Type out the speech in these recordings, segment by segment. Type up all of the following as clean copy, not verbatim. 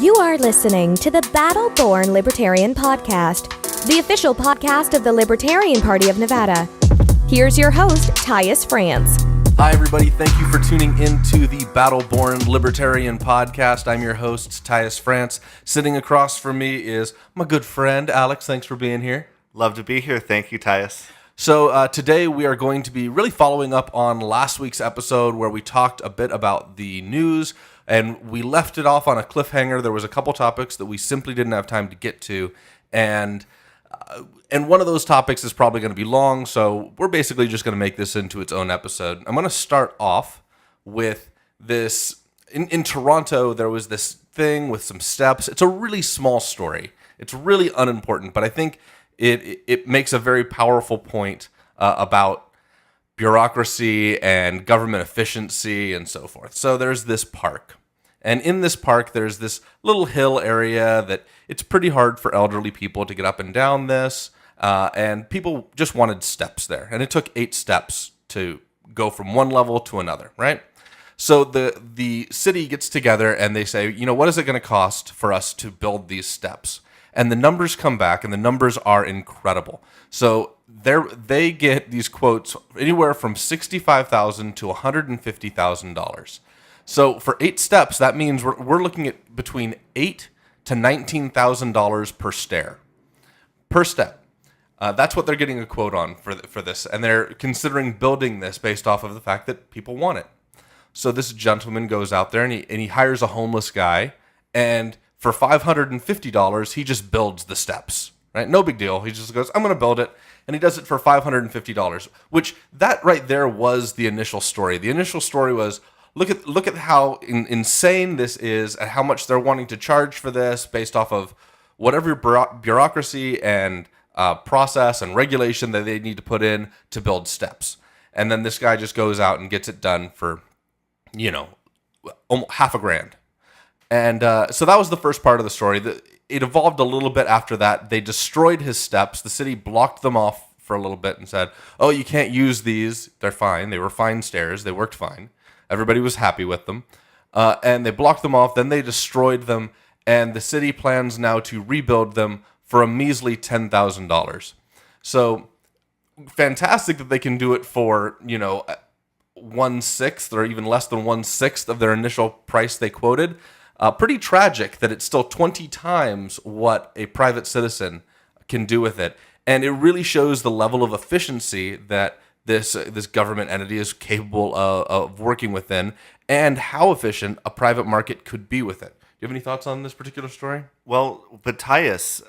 You are listening to the Battle Born Libertarian podcast, the official podcast of the Libertarian Party of Nevada. Here's your host, Tyus France. Hi, everybody. Thank you for tuning into the Battle Born Libertarian podcast. I'm your host, Tyus France. Sitting across from me is my good friend, Alex. Thanks for being here. Love to be here. Thank you, Tyus. So today we are going to be really following up on last week's episode where we talked a bit about the news, and we left it off on a cliffhanger. There was a couple topics that we simply didn't have time to get to, and one of those topics is probably going to be long, so we're basically just going to make this into its own episode. I'm going to start off with this. In Toronto, there was this thing with some steps. It's a really small story. It's really unimportant, but I think it makes a very powerful point about bureaucracy and government efficiency and so forth. So there's this park. And in this park, there's this little hill area that it's pretty hard for elderly people to get up and down this. And people just wanted steps there. And it took 8 steps to go from one level to another, right? So the city gets together and they say, you know, what is it going to cost for us to build these steps? And the numbers come back, and the numbers are incredible. So they get these quotes anywhere from $65,000 to $150,000. So for 8 steps, that means we're looking at between $8,000 to $19,000 per stair, per step. That's what they're getting a quote on for this, and they're considering building this based off of the fact that people want it. So this gentleman goes out there and he hires a homeless guy, and for $550, he just builds the steps, right? No big deal. He just goes, I'm going to build it. And he does it for $550, which that right there was the initial story. The initial story was, look at how insane this is and how much they're wanting to charge for this based off of whatever bureaucracy and process and regulation that they need to put in to build steps. And then this guy just goes out and gets it done for, you know, almost $500,000. And so that was the first part of the story. It evolved a little bit after that. They destroyed his steps. The city blocked them off for a little bit and said, oh, you can't use these. They're fine. They were fine stairs. They worked fine. Everybody was happy with them. And they blocked them off. Then they destroyed them. And the city plans now to rebuild them for a measly $10,000. So fantastic that they can do it for, you know, 1/6 or even less than 1/6 of their initial price they quoted. Pretty tragic that it's still 20 times what a private citizen can do with it. And it really shows the level of efficiency that this government entity is capable of working within, and how efficient a private market could be with it. Do you have any thoughts on this particular story? Well, but Tyus,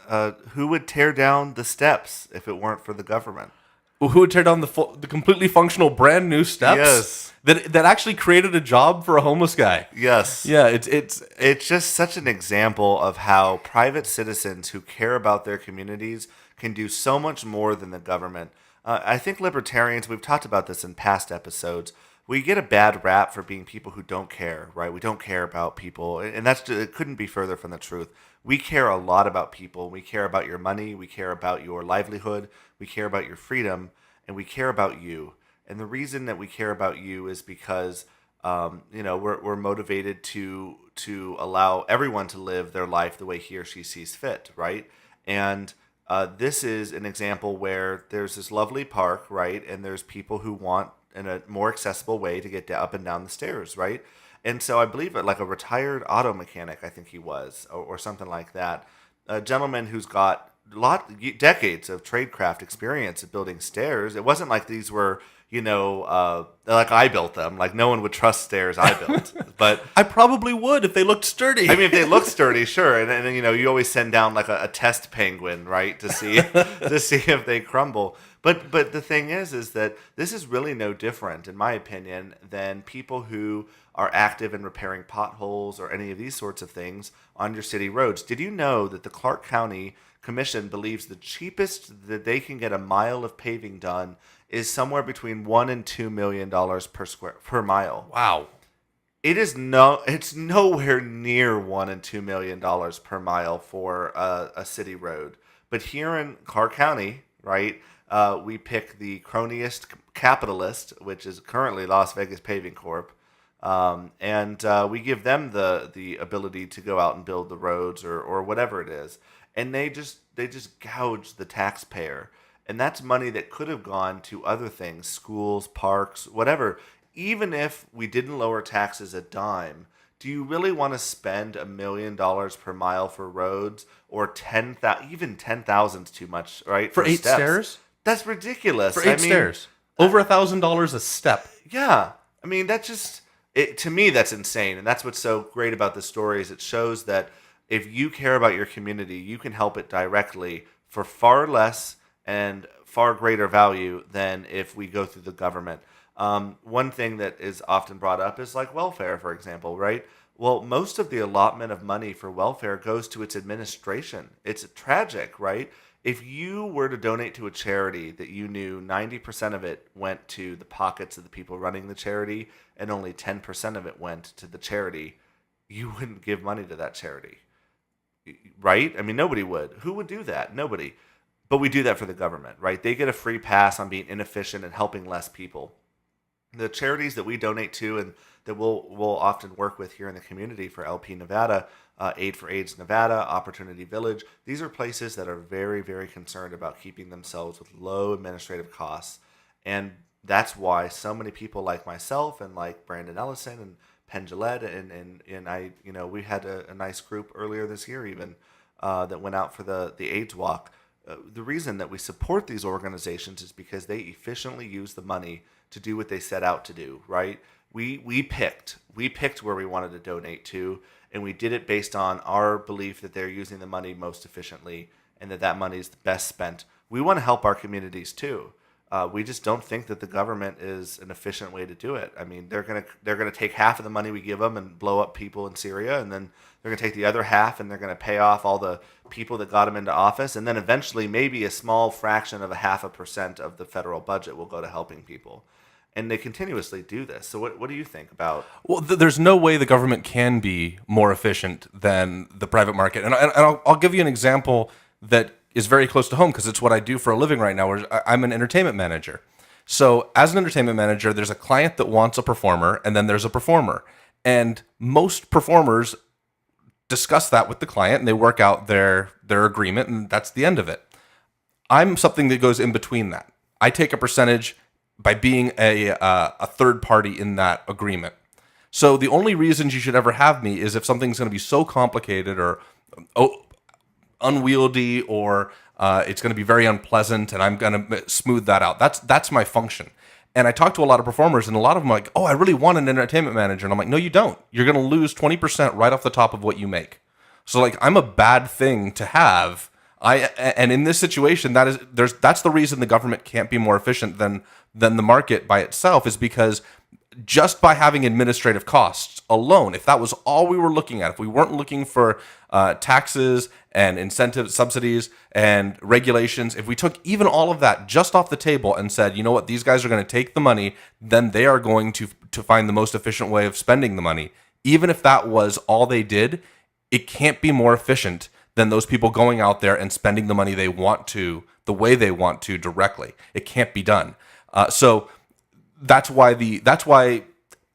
who would tear down the steps if it weren't for the government? Who would tear down the completely functional brand new steps? Yes. That actually created a job for a homeless guy. Yes. Yeah, it's just such an example of how private citizens who care about their communities can do so much more than the government. I think libertarians, we've talked about this in past episodes, we get a bad rap for being people who don't care, right? We don't care about people, and it couldn't be further from the truth. We care a lot about people. We care about your money. We care about your livelihood. We care about your freedom, and we care about you. And the reason that we care about you is because, we're motivated to allow everyone to live their life the way he or she sees fit, right? And this is an example where there's this lovely park, right? And there's people who want in a more accessible way to get up and down the stairs, right? And so I believe like a retired auto mechanic, I think he was, or something like that, a gentleman who's got decades of tradecraft experience at building stairs. It wasn't like these were, like I built them. Like no one would trust stairs I built. But I probably would if they looked sturdy. I mean, if they looked sturdy, sure. And you always send down like a test penguin, right, to see if they crumble. But the thing is that this is really no different, in my opinion, than people who are active in repairing potholes or any of these sorts of things on your city roads. Did you know that the Clark County Commission believes the cheapest that they can get a mile of paving done is somewhere between $1 and $2 million per mile? Wow. It's nowhere near $1 and $2 million per mile for a city road. But here in Clark County, right, we pick the cronyist capitalist, which is currently Las Vegas Paving Corp. and we give them the ability to go out and build the roads or whatever it is, and they just gouge the taxpayer, and that's money that could have gone to other things, schools, parks, whatever. Even if we didn't lower taxes a dime, do you really want to spend $1 million per mile for roads, or 10,000? Even 10,000 is too much, right? For 8 steps. stairs? That's ridiculous. For 8 stairs. Over $1,000 a step. Yeah. I mean, that just, to me, that's insane. And that's what's so great about this story is it shows that if you care about your community, you can help it directly for far less and far greater value than if we go through the government. One thing that is often brought up is like welfare, for example, right? Well, most of the allotment of money for welfare goes to its administration. It's tragic, right? If you were to donate to a charity that you knew 90% of it went to the pockets of the people running the charity and only 10% of it went to the charity, you wouldn't give money to that charity, right? I mean, nobody would. Who would do that? Nobody. But we do that for the government, right? They get a free pass on being inefficient and helping less people. The charities that we donate to and that we'll often work with here in the community for LP Nevada, Aid for AIDS Nevada, Opportunity Village, these are places that are very, very concerned about keeping themselves with low administrative costs. And that's why so many people like myself and like Brandon Ellison and Penn Gillette and I, we had a nice group earlier this year even that went out for the AIDS walk. The reason that we support these organizations is because they efficiently use the money to do what they set out to do, right? We picked where we wanted to donate to, and we did it based on our belief that they're using the money most efficiently and that money is the best spent. We want to help our communities too. We just don't think that the government is an efficient way to do it. I mean, they're gonna take half of the money we give them and blow up people in Syria, and then they're gonna take the other half and they're gonna pay off all the people that got them into office, and then eventually maybe a small fraction of 0.5% of the federal budget will go to helping people. And they continuously do this. So what do you think about? Well, there's no way the government can be more efficient than the private market. And I'll give you an example that is very close to home because it's what I do for a living right now. Where I'm an entertainment manager. So as an entertainment manager, there's a client that wants a performer, and then there's a performer. And most performers discuss that with the client, and they work out their agreement, and that's the end of it. I'm something that goes in between that. I take a percentage by being a third party in that agreement. So the only reasons you should ever have me is if something's going to be so complicated or unwieldy or it's going to be very unpleasant, and I'm going to smooth that out. That's my function. And I talk to a lot of performers, and a lot of them are like, oh, I really want an entertainment manager. And I'm like, no, you don't. You're going to lose 20% right off the top of what you make. So like, I'm a bad thing to have. And in this situation, that's the reason the government can't be more efficient than the market by itself, is because just by having administrative costs alone, if that was all we were looking at, if we weren't looking for taxes and incentives, subsidies and regulations, if we took even all of that just off the table and said, you know what, these guys are going to take the money, then they are going to find the most efficient way of spending the money. Even if that was all they did, it can't be more efficient than those people going out there and spending the money they want to, the way they want to directly. It can't be done. So that's why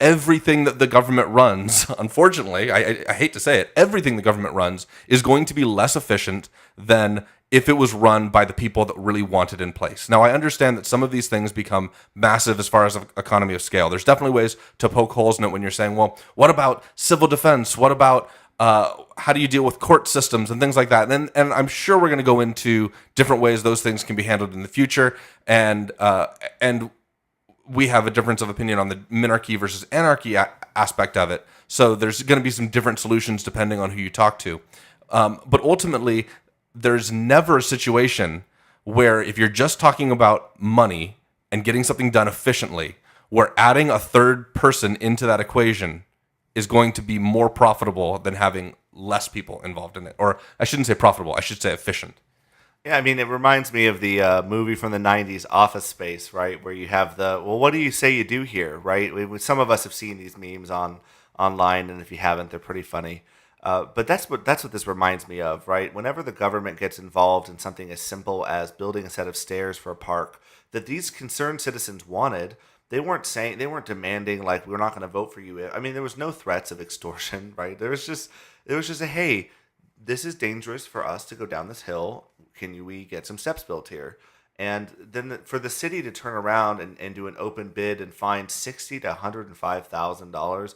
everything that the government runs, unfortunately, I hate to say it, everything the government runs is going to be less efficient than if it was run by the people that really want it in place. Now, I understand that some of these things become massive as far as economy of scale. There's definitely ways to poke holes in it when you're saying, well, what about civil defense? What about how do you deal with court systems and things like that? And I'm sure we're going to go into different ways those things can be handled in the future. And we have a difference of opinion on the minarchy versus anarchy aspect of it. So there's going to be some different solutions depending on who you talk to. But ultimately, there's never a situation where if you're just talking about money and getting something done efficiently, where adding a third person into that equation is going to be more profitable than having less people involved in it. Or I shouldn't say profitable, I should say efficient. Yeah, I mean, it reminds me of the movie from the 90s, Office Space, right? Where you have well, what do you say you do here, right? Some of us have seen these memes online, and if you haven't, they're pretty funny. But that's what this reminds me of, right? Whenever the government gets involved in something as simple as building a set of stairs for a park that these concerned citizens wanted, They weren't demanding like we're not going to vote for you. I mean, there was no threats of extortion, right? There was just a hey, this is dangerous for us to go down this hill. We get some steps built here? And then for the city to turn around and do an open bid and find $60,000 to $105,000,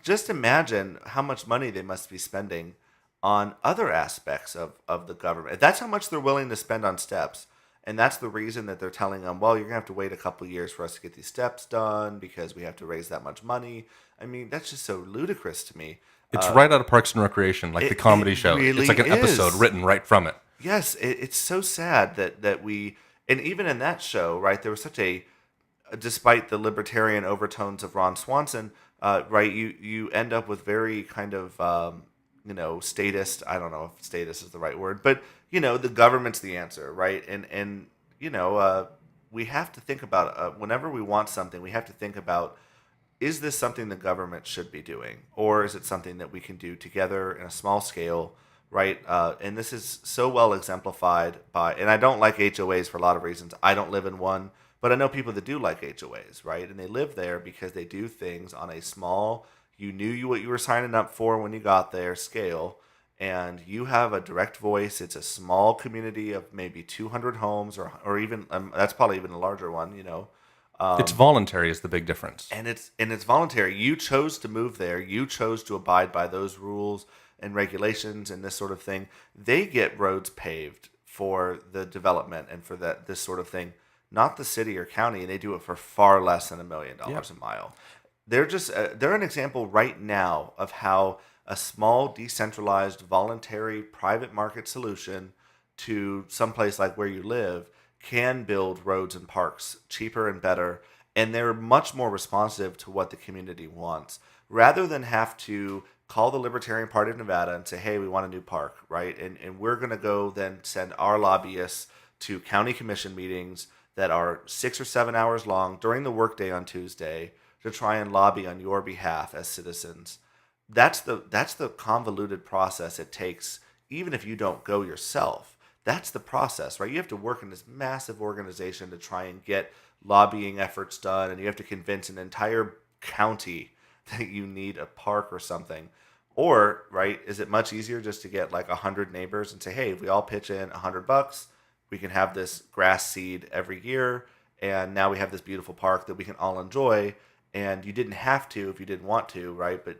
just imagine how much money they must be spending on other aspects of the government. That's how much they're willing to spend on steps. And that's the reason that they're telling them, well, you're going to have to wait a couple of years for us to get these steps done because we have to raise that much money. I mean, that's just so ludicrous to me. It's right out of Parks and Recreation, like the comedy show. Really it's like an episode written right from it. Yes, it's so sad that we, and even in that show, right, there was such despite the libertarian overtones of Ron Swanson, right, you end up with very kind of, statist. I don't know if statist is the right word, but, the government's the answer, right? And we have to think about, whenever we want something, we have to think about, is this something the government should be doing? Or is it something that we can do together in a small scale, right? And this is so well exemplified by, and I don't like HOAs for a lot of reasons. I don't live in one, but I know people that do like HOAs, right? And they live there because they do things on a small, you knew what you were signing up for when you got there scale, and you have a direct voice. It's a small community of maybe 200 homes or even, that's probably even a larger one, It's voluntary is the big difference. And it's voluntary. You chose to move there. You chose to abide by those rules and regulations and this sort of thing. They get roads paved for the development and for this sort of thing, not the city or county, and they do it for far less than $1 million a mile. They're just they're an example right now of how a small, decentralized, voluntary, private market solution to someplace like where you live can build roads and parks cheaper and better, and they're much more responsive to what the community wants, rather than have to call the Libertarian Party of Nevada and say, hey, we want a new park, right? And we're going to go then send our lobbyists to county commission meetings that are 6 or 7 hours long during the workday on Tuesday to try and lobby on your behalf as citizens. That's the convoluted process it takes, even if you don't go yourself. That's the process, right? You have to work in this massive organization to try and get lobbying efforts done, and you have to convince an entire county that you need a park or something. Or, right, is it much easier just to get like 100 neighbors and say, hey, if we all pitch in $100, we can have this grass seed every year, and now we have this beautiful park that we can all enjoy, and you didn't have to if you didn't want to, right? But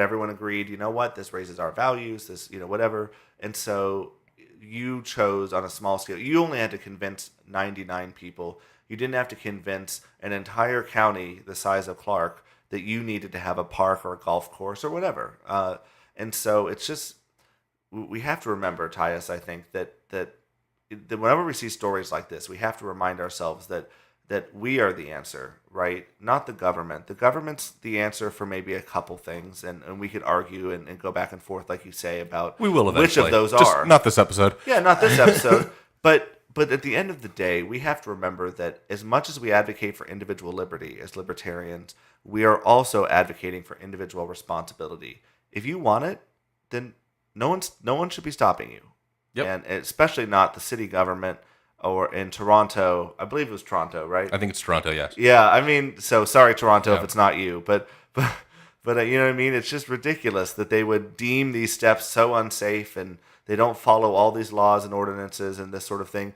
everyone agreed, you know what, this raises our values, this, whatever. And so you chose on a small scale. You only had to convince 99 people. You didn't have to convince an entire county the size of Clark that you needed to have a park or a golf course or whatever. And so it's just, we have to remember, Tyus, I think, that whenever we see stories like this, we have to remind ourselves that we are the answer, right? Not the government. The government's the answer for maybe a couple things, and we could argue and go back and forth, like you say, about we will eventually. Which of those Just are. Not this episode. Yeah, not this episode. But at the end of the day, we have to remember that as much as we advocate for individual liberty as libertarians, we are also advocating for individual responsibility. If you want it, then no one should be stopping you. Yep. And especially not the city government. Or in Toronto, I believe it was Toronto, right? I think it's Toronto, yes. Yeah, I mean, so sorry, Toronto, if it's not you, but you know what I mean? It's just ridiculous that they would deem these steps so unsafe, and they don't follow all these laws and ordinances and this sort of thing.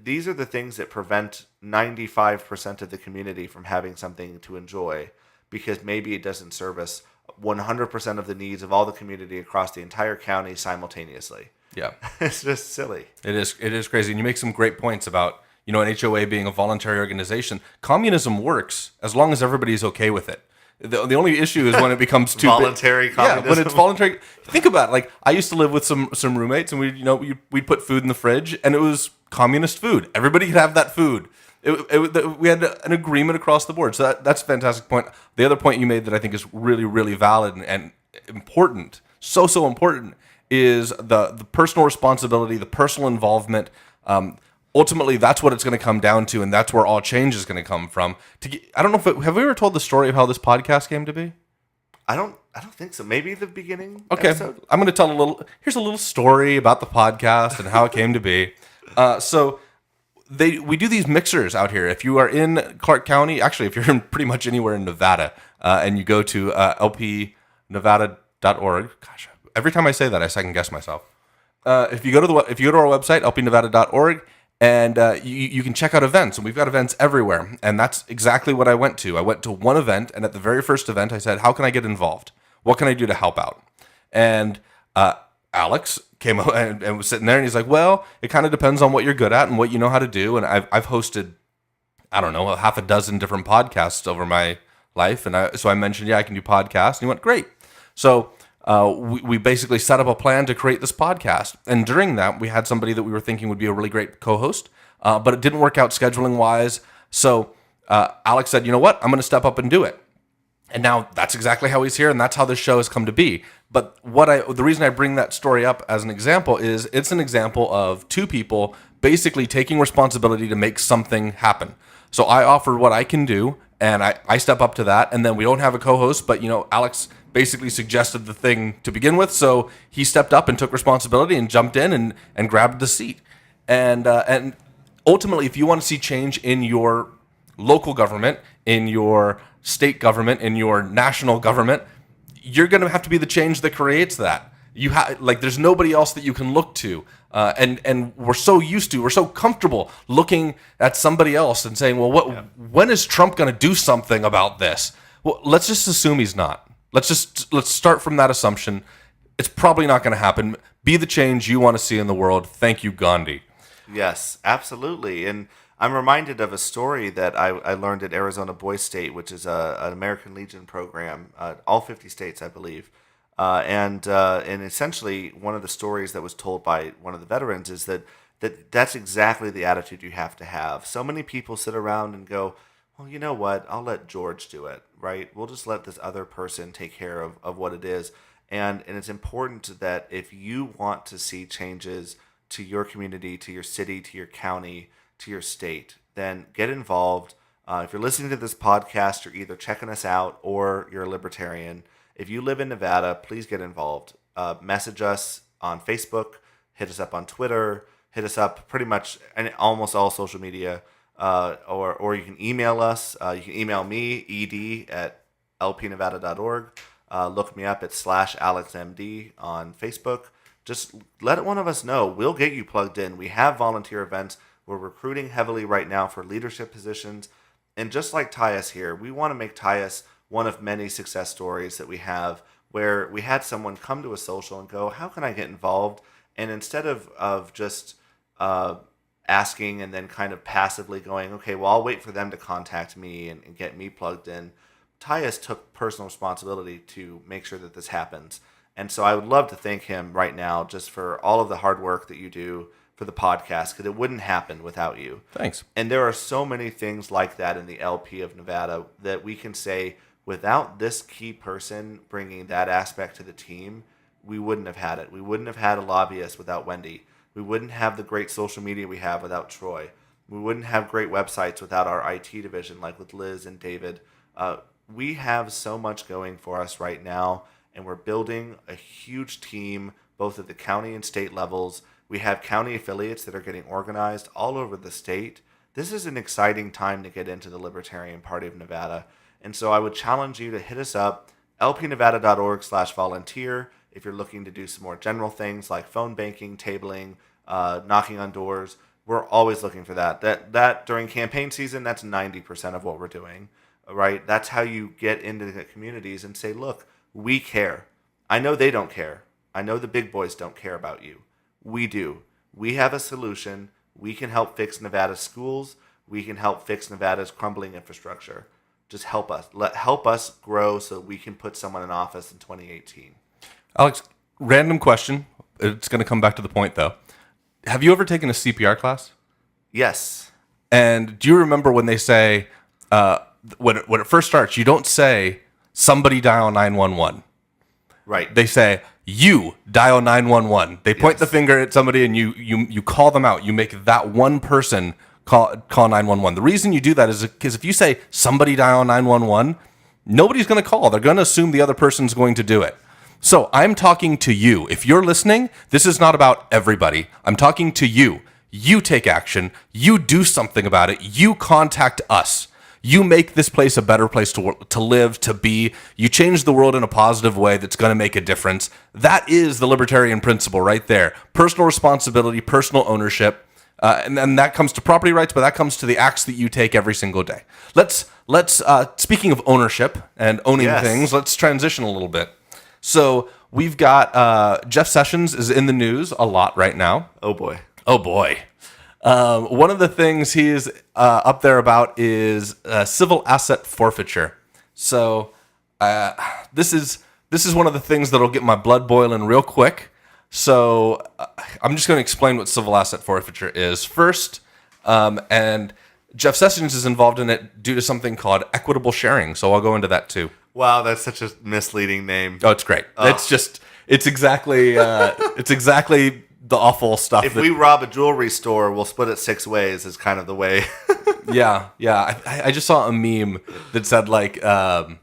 These are the things that prevent 95% of the community from having something to enjoy, because maybe it doesn't service 100% of the needs of all the community across the entire county simultaneously. Yeah. It's just silly. It is crazy. And you make some great points about, an HOA being a voluntary organization. Communism works as long as everybody's okay with it. The only issue is when it becomes too voluntary communism. Yeah, when it's voluntary. Think about it. Like, I used to live with some roommates, and we'd put food in the fridge, and it was communist food. Everybody could have that food. We had an agreement across the board. So that's a fantastic point. The other point you made that I think is really, really valid and important, so important, is the personal responsibility, the personal involvement. Ultimately, that's what it's going to come down to, and that's where all change is going to come from. I don't know have we ever told the story of how this podcast came to be? I don't think so. Maybe the beginning. Okay, episode? I'm going to tell here's a little story about the podcast and how it came to be. So we do these mixers out here. If you are in Clark County, actually, if you're in pretty much anywhere in Nevada, and you go to lpnevada.org, gosh, every time I say that, I second guess myself. If you go to our website, lpnevada.org, and you can check out events, and we've got events everywhere. And that's exactly what I went to. I went to one event, and at the very first event, I said, "How can I get involved? What can I do to help out?" And Alex came out and was sitting there, and he's like, "Well, it kind of depends on what you're good at and what you know how to do." And I've hosted, I don't know, half a dozen different podcasts over my life, and so I mentioned, "Yeah, I can do podcasts." And he went, "Great." So we basically set up a plan to create this podcast. And during that, we had somebody that we were thinking would be a really great co-host, but it didn't work out scheduling-wise. So Alex said, "You know what? I'm going to step up and do it." And now that's exactly how he's here, and that's how this show has come to be. But the reason I bring that story up as an example is it's an example of two people basically taking responsibility to make something happen. So I offer what I can do, and I step up to that, and then we don't have a co-host, but Alex basically suggested the thing to begin with, so he stepped up and took responsibility and jumped in and grabbed the seat. And ultimately, if you want to see change in your local government, in your state government, in your national government, you're going to have to be the change that creates that. There's nobody else that you can look to, and we're so comfortable looking at somebody else and saying, "Well, when is Trump going to do something about this?" Well, let's just assume he's not. Let's start from that assumption. It's probably not going to happen. Be the change you want to see in the world. Thank you, Gandhi. Yes, absolutely. And I'm reminded of a story that I learned at Arizona Boy State, which is an American Legion program, all 50 states, I believe. And essentially, one of the stories that was told by one of the veterans is that's exactly the attitude you have to have. So many people sit around and go, "Well, you know what? I'll let George do it, right? We'll just let this other person take care of what it is." And it's important that if you want to see changes to your community, to your city, to your county, to your state, then get involved. If you're listening to this podcast, you're either checking us out or you're a libertarian. If you live in Nevada, please get involved. Message us on Facebook, hit us up on Twitter, hit us up pretty much almost all social media, or you can email us. You can email me, ed@lpnevada.org. Look me up at /AlexMD on Facebook. Just let one of us know. We'll get you plugged in. We have volunteer events. We're recruiting heavily right now for leadership positions. And just like Tyus here, we want to make Tyus one of many success stories that we have where we had someone come to a social and go, "How can I get involved?" And instead of just asking and then kind of passively going, "Okay, well, I'll wait for them to contact me and get me plugged in," Tyus took personal responsibility to make sure that this happens. And so I would love to thank him right now just for all of the hard work that you do for the podcast, because it wouldn't happen without you. Thanks. And there are so many things like that in the LP of Nevada that we can say, without this key person bringing that aspect to the team, we wouldn't have had it. We wouldn't have had a lobbyist without Wendy. We wouldn't have the great social media we have without Troy. We wouldn't have great websites without our IT division, like with Liz and David. We have so much going for us right now, and we're building a huge team, both at the county and state levels. We have county affiliates that are getting organized all over the state. This is an exciting time to get into the Libertarian Party of Nevada. And so I would challenge you to hit us up, lpnevada.org/volunteer, if you're looking to do some more general things like phone banking, tabling, knocking on doors. We're always looking for that. That during campaign season, that's 90% of what we're doing, right? That's how you get into the communities and say, "Look, we care. I know they don't care. I know the big boys don't care about you. We do. We have a solution. We can help fix Nevada's schools. We can help fix Nevada's crumbling infrastructure. Just help us. Help us grow so we can put someone in office in 2018. Alex, random question. It's going to come back to the point, though. Have you ever taken a CPR class? Yes. And do you remember when they say, when it first starts, you don't say, "Somebody dial 911. Right. They say, "You dial 911. They point the finger at somebody and you call them out. You make that one person call 911. The reason you do that is because if you say, "Somebody dial 911, nobody's going to call. They're going to assume the other person's going to do it. So I'm talking to you. If you're listening, this is not about everybody. I'm talking to you. You take action. You do something about it. You contact us. You make this place a better place to live, to be. You change the world in a positive way that's going to make a difference. That is the libertarian principle right there. Personal responsibility, personal ownership. And then that comes to property rights, but that comes to the acts that you take every single day. Let's speaking of ownership and owning things, let's transition a little bit. So we've got Jeff Sessions is in the news a lot right now. Oh boy. One of the things he's up there about is civil asset forfeiture. So this is one of the things that'll get my blood boiling real quick. So I'm just going to explain what civil asset forfeiture is first. And Jeff Sessions is involved in it due to something called equitable sharing. So I'll go into that too. Wow, that's such a misleading name. Oh, it's great. Oh. It's exactly the awful stuff. If we rob a jewelry store, we'll split it 6 ways is kind of the way. Yeah. I just saw a meme that said like, what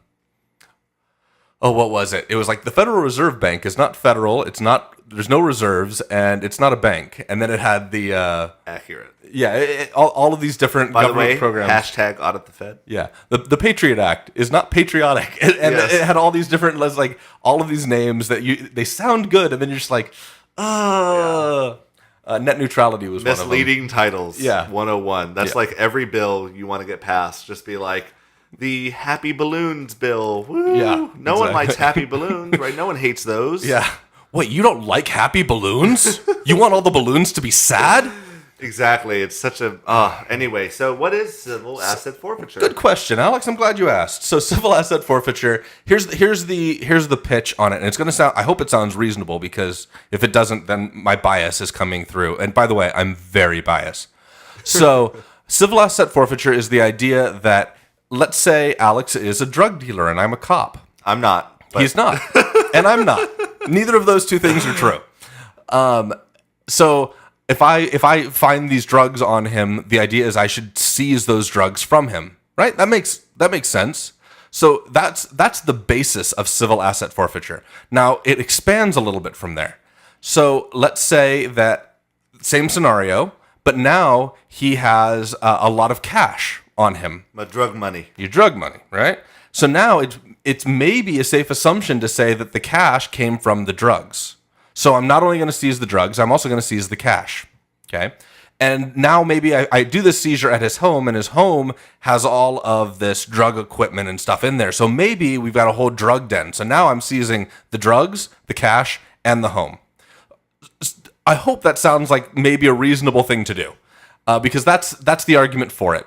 was it? It was like the Federal Reserve Bank is not federal. It's not. There's no reserves, and it's not a bank. And then it had the accurate. Yeah, all of these different government programs. Hashtag audit the Fed. Yeah, the Patriot Act is not patriotic, and it had all these different like all of these names that they sound good, and then you're just like, net neutrality was misleading one of them. Titles. Yeah, 101. That's like every bill you want to get passed. Just be like the Happy Balloons bill. Woo! Yeah, no one likes Happy Balloons, right? No one hates those. Yeah. Wait, you don't like happy balloons? You want all the balloons to be sad? Exactly. It's such a... anyway, so what is civil asset forfeiture? Good question, Alex. I'm glad you asked. So civil asset forfeiture, here's the pitch on it. And it's going to sound... I hope it sounds reasonable, because if it doesn't, then my bias is coming through. And by the way, I'm very biased. So civil asset forfeiture is the idea that, let's say Alex is a drug dealer and I'm a cop. I'm not. But... He's not. And I'm not. Neither of those two things are true. So if I find these drugs on him, the idea is I should seize those drugs from him, right? That makes sense. So that's the basis of civil asset forfeiture. Now it expands a little bit from there. So let's say that same scenario, but now he has a lot of cash on him. My drug money. Your drug money, right? So now it's maybe a safe assumption to say that the cash came from the drugs. So I'm not only going to seize the drugs, I'm also going to seize the cash. Okay? And now maybe I do this seizure at his home, and his home has all of this drug equipment and stuff in there. So maybe we've got a whole drug den. So now I'm seizing the drugs, the cash, and the home. I hope that sounds like maybe a reasonable thing to do, because that's the argument for it.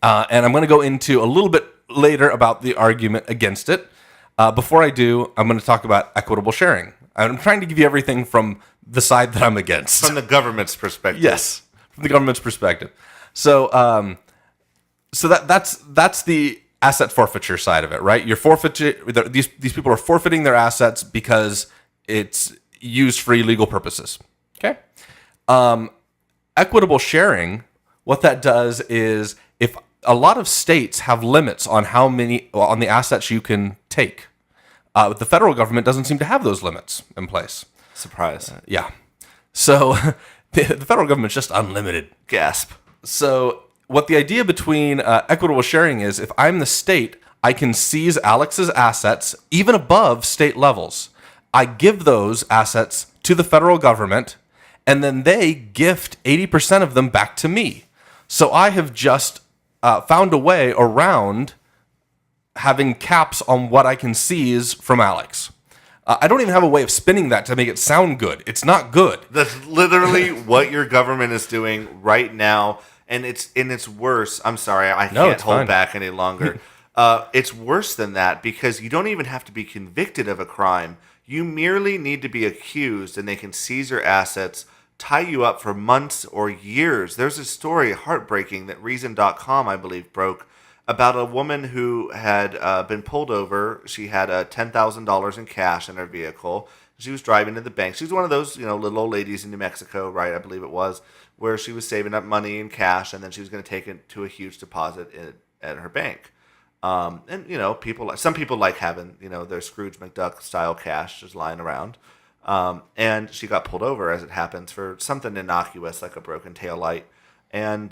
And I'm going to go into a little bit later about the argument against it. Before I do, I'm going to talk about equitable sharing. I'm trying to give you everything from the side that I'm against. From the government's perspective. Yes, from the government's perspective. So that's the asset forfeiture side of it, right? These people are forfeiting their assets because it's used for illegal purposes. Okay. Equitable sharing, what that does is, if a lot of states have limits on on the assets you can take. The federal government doesn't seem to have those limits in place. Surprise. Yeah. So the federal government's just unlimited. Gasp. So what the idea between equitable sharing is, if I'm the state, I can seize Alex's assets even above state levels. I give those assets to the federal government, and then they gift 80% of them back to me. So I have just found a way around having caps on what I can seize from Alex. I don't even have a way of spinning that to make it sound good. It's not good. That's literally what your government is doing right now, and it's worse. I'm sorry, I can't hold back any longer. It's worse than that, because you don't even have to be convicted of a crime. You merely need to be accused, and they can seize your assets, tie you up for months or years. There's a story, heartbreaking, that Reason.com, I believe, broke about a woman who had been pulled over. She had $10,000 in cash in her vehicle. She was driving to the bank. She was one of those, little old ladies in New Mexico, right? I believe it was, where she was saving up money in cash, and then she was going to take it to a huge deposit at her bank. And some people like having their Scrooge McDuck style cash just lying around. And she got pulled over, as it happens, for something innocuous like a broken tail light. And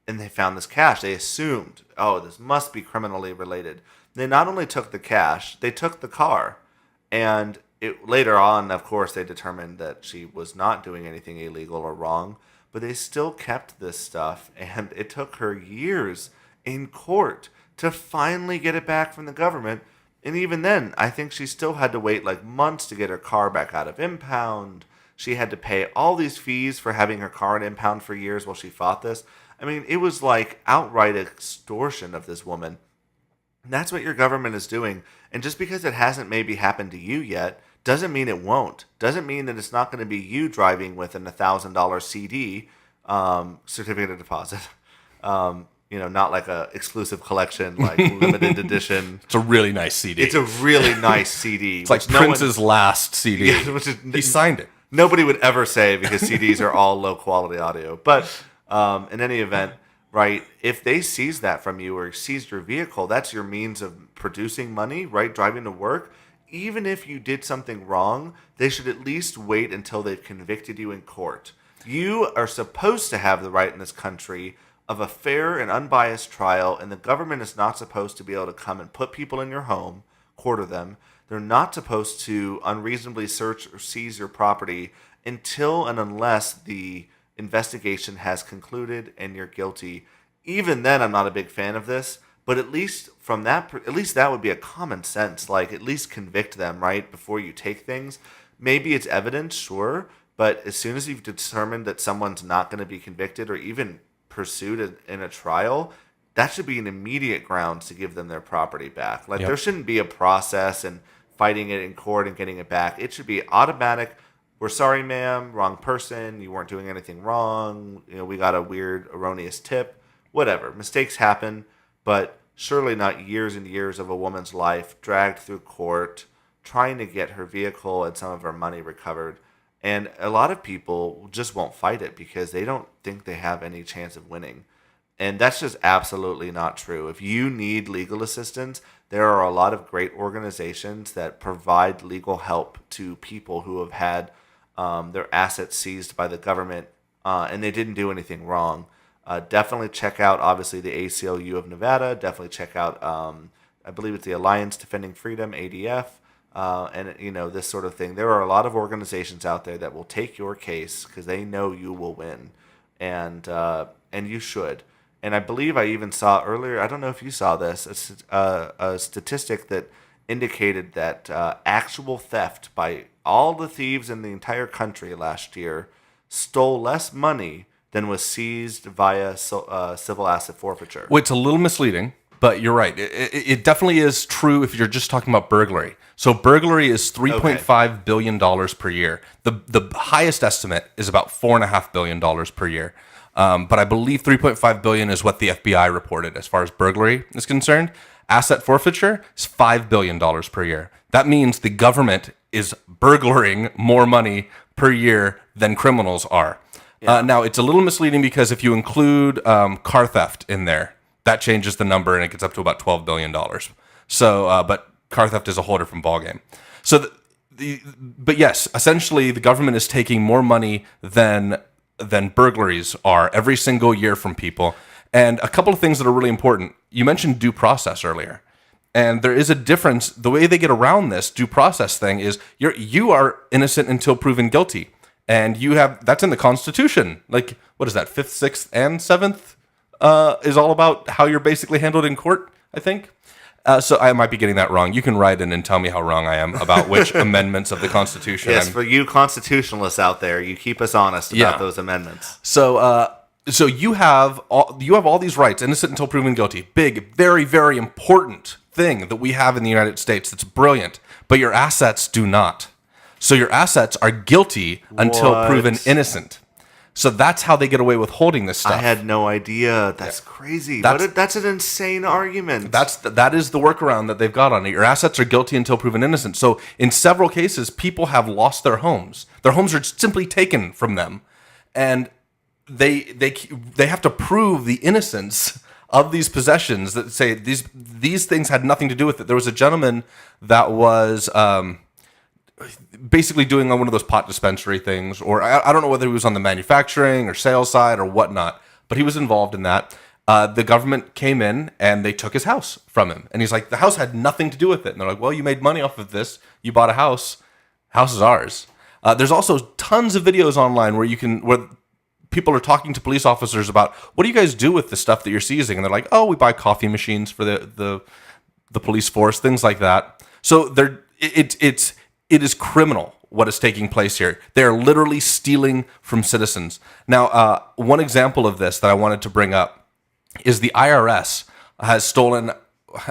they found this cash. They assumed, oh, this must be criminally related. They not only took the cash, they took the car. And later on, of course, they determined that she was not doing anything illegal or wrong, but they still kept this stuff. And it took her years in court to finally get it back from the government. And even then, I think she still had to wait like months to get her car back out of impound. She had to pay all these fees for having her car in impound for years while she fought this. I mean, it was like outright extortion of this woman. And that's what your government is doing. And just because it hasn't maybe happened to you yet, doesn't mean it won't. Doesn't mean that it's not going to be you driving with an $1,000 CD, certificate of deposit. Not like a exclusive collection, like limited edition. It's a really nice CD. It's a really nice CD. It's like Prince's last CD. Yeah, he signed it. Nobody would ever say, because CDs are all low quality audio. But in any event, right, if they seize that from you or seized your vehicle, that's your means of producing money, right, driving to work. Even if you did something wrong, they should at least wait until they've convicted you in court. You are supposed to have the right in this country of a fair and unbiased trial, and the government is not supposed to be able to come and put people in your home, quarter them. They're not supposed to unreasonably search or seize your property until and unless the investigation has concluded and you're guilty. Even then, I'm not a big fan of this, but at least that would be a common sense. Like, at least convict them, right, before you take things. Maybe it's evidence, sure, but as soon as you've determined that someone's not going to be convicted or even pursued in a trial, that should be an immediate grounds to give them their property back. Like, There shouldn't be a process and fighting it in court and getting it back. It should be automatic. We're sorry, ma'am, wrong person, you weren't doing anything wrong, we got a weird, erroneous tip, whatever. Mistakes happen, but surely not years and years of a woman's life dragged through court, trying to get her vehicle and some of her money recovered. And a lot of people just won't fight it because they don't think they have any chance of winning. And that's just absolutely not true. If you need legal assistance, there are a lot of great organizations that provide legal help to people who have had their assets seized by the government and they didn't do anything wrong. Definitely check out, obviously, the ACLU of Nevada. Definitely check out, I believe it's the Alliance Defending Freedom, ADF. This sort of thing. There are a lot of organizations out there that will take your case because they know you will win, and you should. And I believe I even saw earlier, I don't know if you saw this, a statistic that indicated that actual theft by all the thieves in the entire country last year stole less money than was seized via civil asset forfeiture. Well, it's a little misleading. But you're right. It definitely is true if you're just talking about burglary. So burglary is $3.5 billion per year. The highest estimate is about $4.5 billion per year. But I believe $3.5 billion is what the FBI reported as far as burglary is concerned. Asset forfeiture is $5 billion per year. That means the government is burglaring more money per year than criminals are. Yeah. Now, it's a little misleading because if you include car theft in there, that changes the number and it gets up to about $12 billion. So, but car theft is a whole different ballgame. So, but yes, essentially the government is taking more money than burglaries are every single year from people. And a couple of things that are really important. You mentioned due process earlier. And there is a difference. The way they get around this due process thing is you are innocent until proven guilty. And that's in the Constitution. Like, what is that, 5th, 6th, and 7th? Is all about how you're basically handled in court, I think. So I might be getting that wrong. You can write in and tell me how wrong I am about which amendments of the Constitution. Yes, for you constitutionalists out there, you keep us honest about those amendments. So you have all these rights, innocent until proven guilty. Big, very, very important thing that we have in the United States. That's brilliant. But your assets do not. So your assets are guilty until proven innocent. So that's how they get away with holding this stuff. I had no idea. That's crazy. That's an insane argument. That is the workaround that they've got on it. Your assets are guilty until proven innocent. So in several cases, people have lost their homes. Their homes are simply taken from them, and they have to prove the innocence of these possessions. That say these things had nothing to do with it. There was a gentleman that was basically doing on one of those pot dispensary things, or I don't know whether he was on the manufacturing or sales side or whatnot, but he was involved in that. The government came in and they took his house from him. And he's like, the house had nothing to do with it. And they're like, well, you made money off of this. You bought a house. House is ours. There's also tons of videos online where people are talking to police officers about, what do you guys do with the stuff that you're seizing? And they're like, oh, we buy coffee machines for the police force, things like that. So it is criminal what is taking place here. They're literally stealing from citizens. Now, one example of this that I wanted to bring up is the IRS has stolen.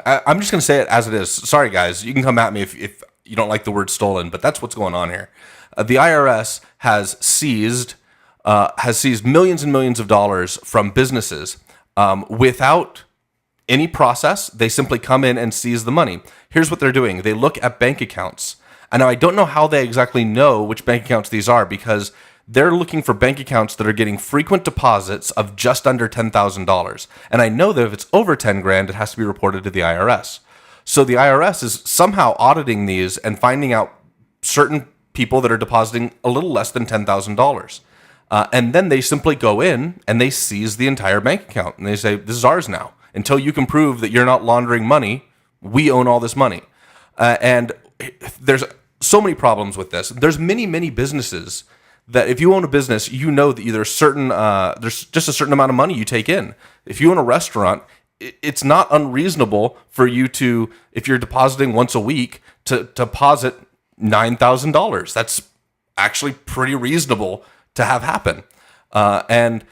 I'm just going to say it as it is. Sorry, guys. You can come at me if you don't like the word stolen, but that's what's going on here. The IRS has seized millions and millions of dollars from businesses without any process. They simply come in and seize the money. Here's what they're doing. They look at bank accounts. And now I don't know how they exactly know which bank accounts these are, because they're looking for bank accounts that are getting frequent deposits of just under $10,000. And I know that if it's over 10 grand, it has to be reported to the IRS. So the IRS is somehow auditing these and finding out certain people that are depositing a little less than $10,000. And then they simply go in and they seize the entire bank account. And they say, this is ours now. Until you can prove that you're not laundering money, we own all this money. And there's so many problems with this. There's many, many businesses that if you own a business, you know that there's just a certain amount of money you take in. If you own a restaurant, it's not unreasonable for you to, if you're depositing once a week, to deposit $9,000. That's actually pretty reasonable to have happen. And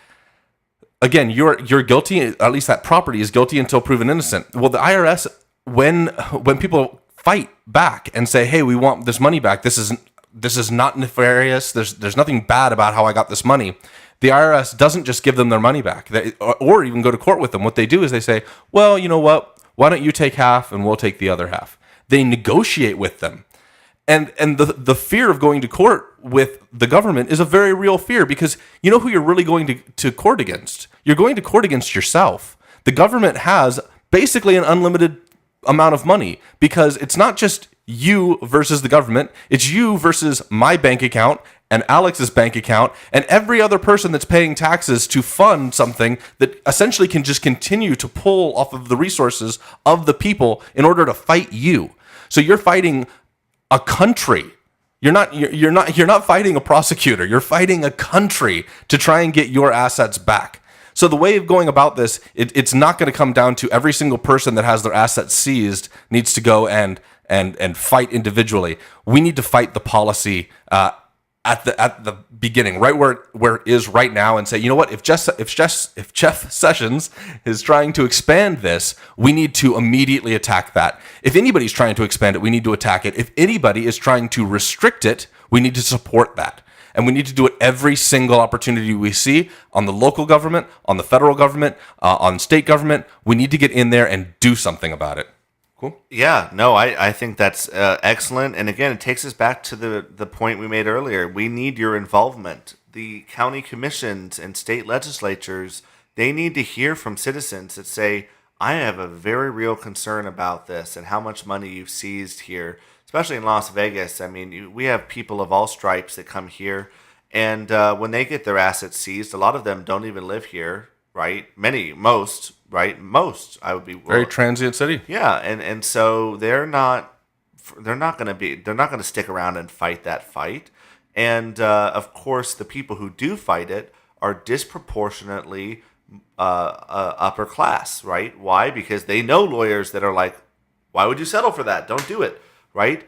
again, you're guilty. At least that property is guilty until proven innocent. Well, the IRS, when people fight back and say, "Hey, we want this money back. This is not nefarious. There's nothing bad about how I got this money." The IRS doesn't just give them their money back, or even go to court with them. What they do is they say, "Well, you know what? Why don't you take half and we'll take the other half?" They negotiate with them. And the fear of going to court with the government is a very real fear, because you know who you're really going to court against? You're going to court against yourself. The government has basically an unlimited amount of money, because it's not just you versus the government. It's you versus my bank account and Alex's bank account and every other person that's paying taxes to fund something that essentially can just continue to pull off of the resources of the people in order to fight you. So you're fighting a country. You're not fighting a prosecutor. You're fighting a country to try and get your assets back. So the way of going about this, it's not going to come down to every single person that has their assets seized needs to go and fight individually. We need to fight the policy at the beginning, right where it is right now, and say, you know what? If Jeff Sessions is trying to expand this, we need to immediately attack that. If anybody's trying to expand it, we need to attack it. If anybody is trying to restrict it, we need to support that. And we need to do it every single opportunity we see, on the local government, on the federal government, on state government. We need to get in there and do something about it. Cool. Yeah, no, I think that's excellent. And again, it takes us back to the point we made earlier. We need your involvement. The county commissions and state legislatures, they need to hear from citizens that say, I have a very real concern about this and how much money you've seized here. Especially in Las Vegas. I mean, we have people of all stripes that come here, and when they get their assets seized, a lot of them don't even live here, right? Most, I would be very transient city. Yeah, and so they're not going to stick around and fight that fight. And of course, the people who do fight it are disproportionately upper class, right? Why? Because they know lawyers that are like, why would you settle for that? Don't do it. Right?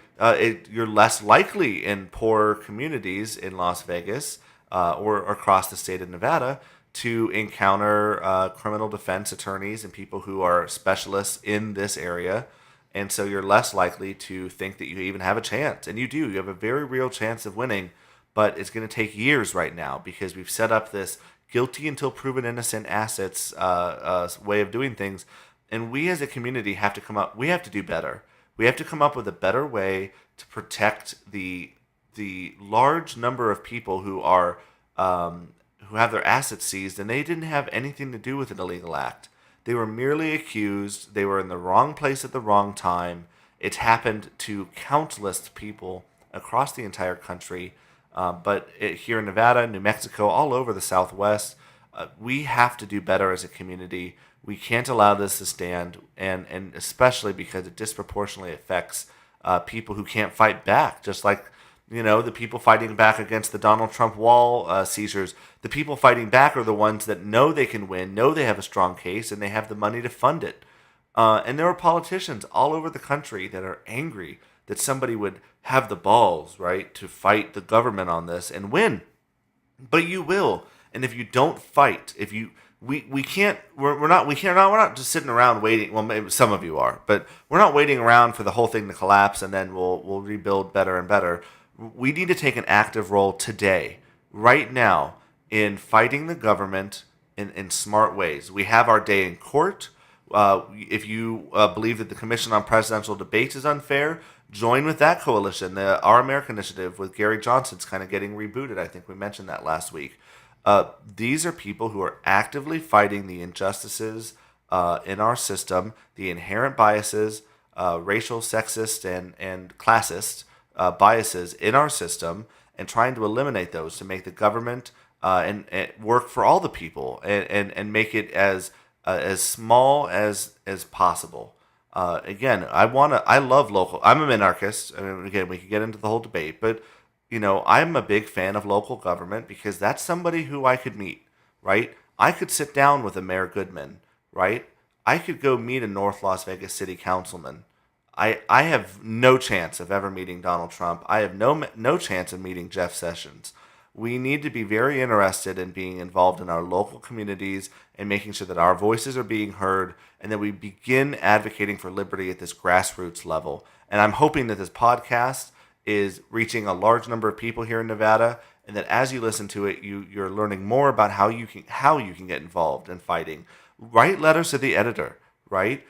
You're less likely in poor communities in Las Vegas or across the state of Nevada to encounter criminal defense attorneys and people who are specialists in this area. And so you're less likely to think that you even have a chance. And you do. You have a very real chance of winning. But it's going to take years right now, because we've set up this guilty until proven innocent assets way of doing things. And we as a community have to come up. We have to do better. We have to come up with a better way to protect the large number of people who are who have their assets seized, and they didn't have anything to do with an illegal act. They were merely accused. They were in the wrong place at the wrong time. It's happened to countless people across the entire country. But here in Nevada, New Mexico, all over the Southwest, we have to do better as a community. We can't allow this to stand, and especially because it disproportionately affects people who can't fight back, just like the people fighting back against the Donald Trump wall seizures. The people fighting back are the ones that know they can win, know they have a strong case, and they have the money to fund it. And there are politicians all over the country that are angry that somebody would have the balls, right, to fight the government on this and win. But you will. And if you don't fight, we're not just sitting around waiting. Well, maybe some of you are, but we're not waiting around for the whole thing to collapse and then we'll rebuild better and better. We need to take an active role today, right now, in fighting the government in smart ways. We have our day in court. If you believe that the Commission on Presidential Debates is unfair, join with that coalition. The Our America Initiative with Gary Johnson's kind of getting rebooted. I think we mentioned that last week. These are people who are actively fighting the injustices in our system, the inherent biases, racial, sexist, and classist biases in our system, and trying to eliminate those to make the government and work for all the people and make it as small as possible. Again, I love local. I'm a minarchist. I mean, again, we could get into the whole debate, but I'm a big fan of local government because that's somebody who I could meet, right? I could sit down with a Mayor Goodman, right? I could go meet a North Las Vegas city councilman. I have no chance of ever meeting Donald Trump. I have no chance of meeting Jeff Sessions. We need to be very interested in being involved in our local communities and making sure that our voices are being heard and that we begin advocating for liberty at this grassroots level. And I'm hoping that this podcast is reaching a large number of people here in Nevada, and that as you listen to it, you're learning more about how you can get involved in fighting. Write letters to the editor, right?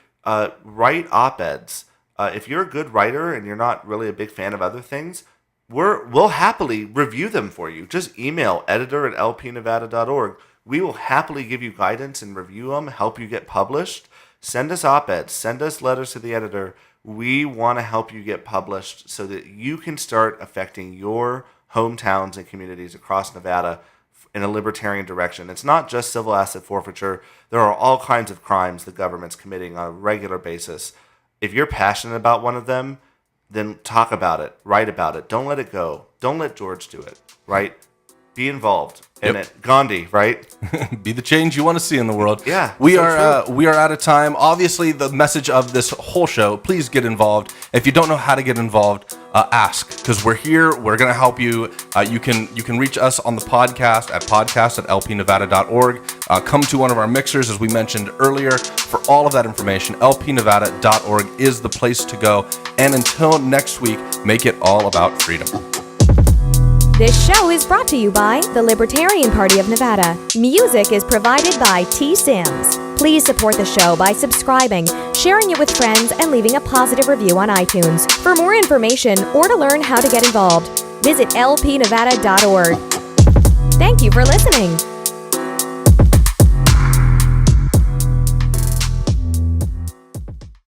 Write op-eds. If you're a good writer and you're not really a big fan of other things, we'll happily review them for you. Just email editor@lpnevada.org. We will happily give you guidance and review them, help you get published. Send us op-eds, send us letters to the editor. We want to help you get published so that you can start affecting your hometowns and communities across Nevada in a libertarian direction. It's not just civil asset forfeiture. There are all kinds of crimes the government's committing on a regular basis. If you're passionate about one of them, then talk about it, write about it. Don't let it go. Don't let George do it, right? Be involved in it. Gandhi, right? Be the change you want to see in the world. Yeah, we are out of time. Obviously, the message of this whole show: please get involved. If you don't know how to get involved, ask, because we're here. We're going to help you. You can reach us on the podcast at podcast@lpnevada.org. Come to one of our mixers, as we mentioned earlier. For all of that information, lpnevada.org is the place to go. And until next week, make it all about freedom. This show is brought to you by the Libertarian Party of Nevada. Music is provided by T. Sims. Please support the show by subscribing, sharing it with friends, and leaving a positive review on iTunes. For more information or to learn how to get involved, visit lpnevada.org. Thank you for listening.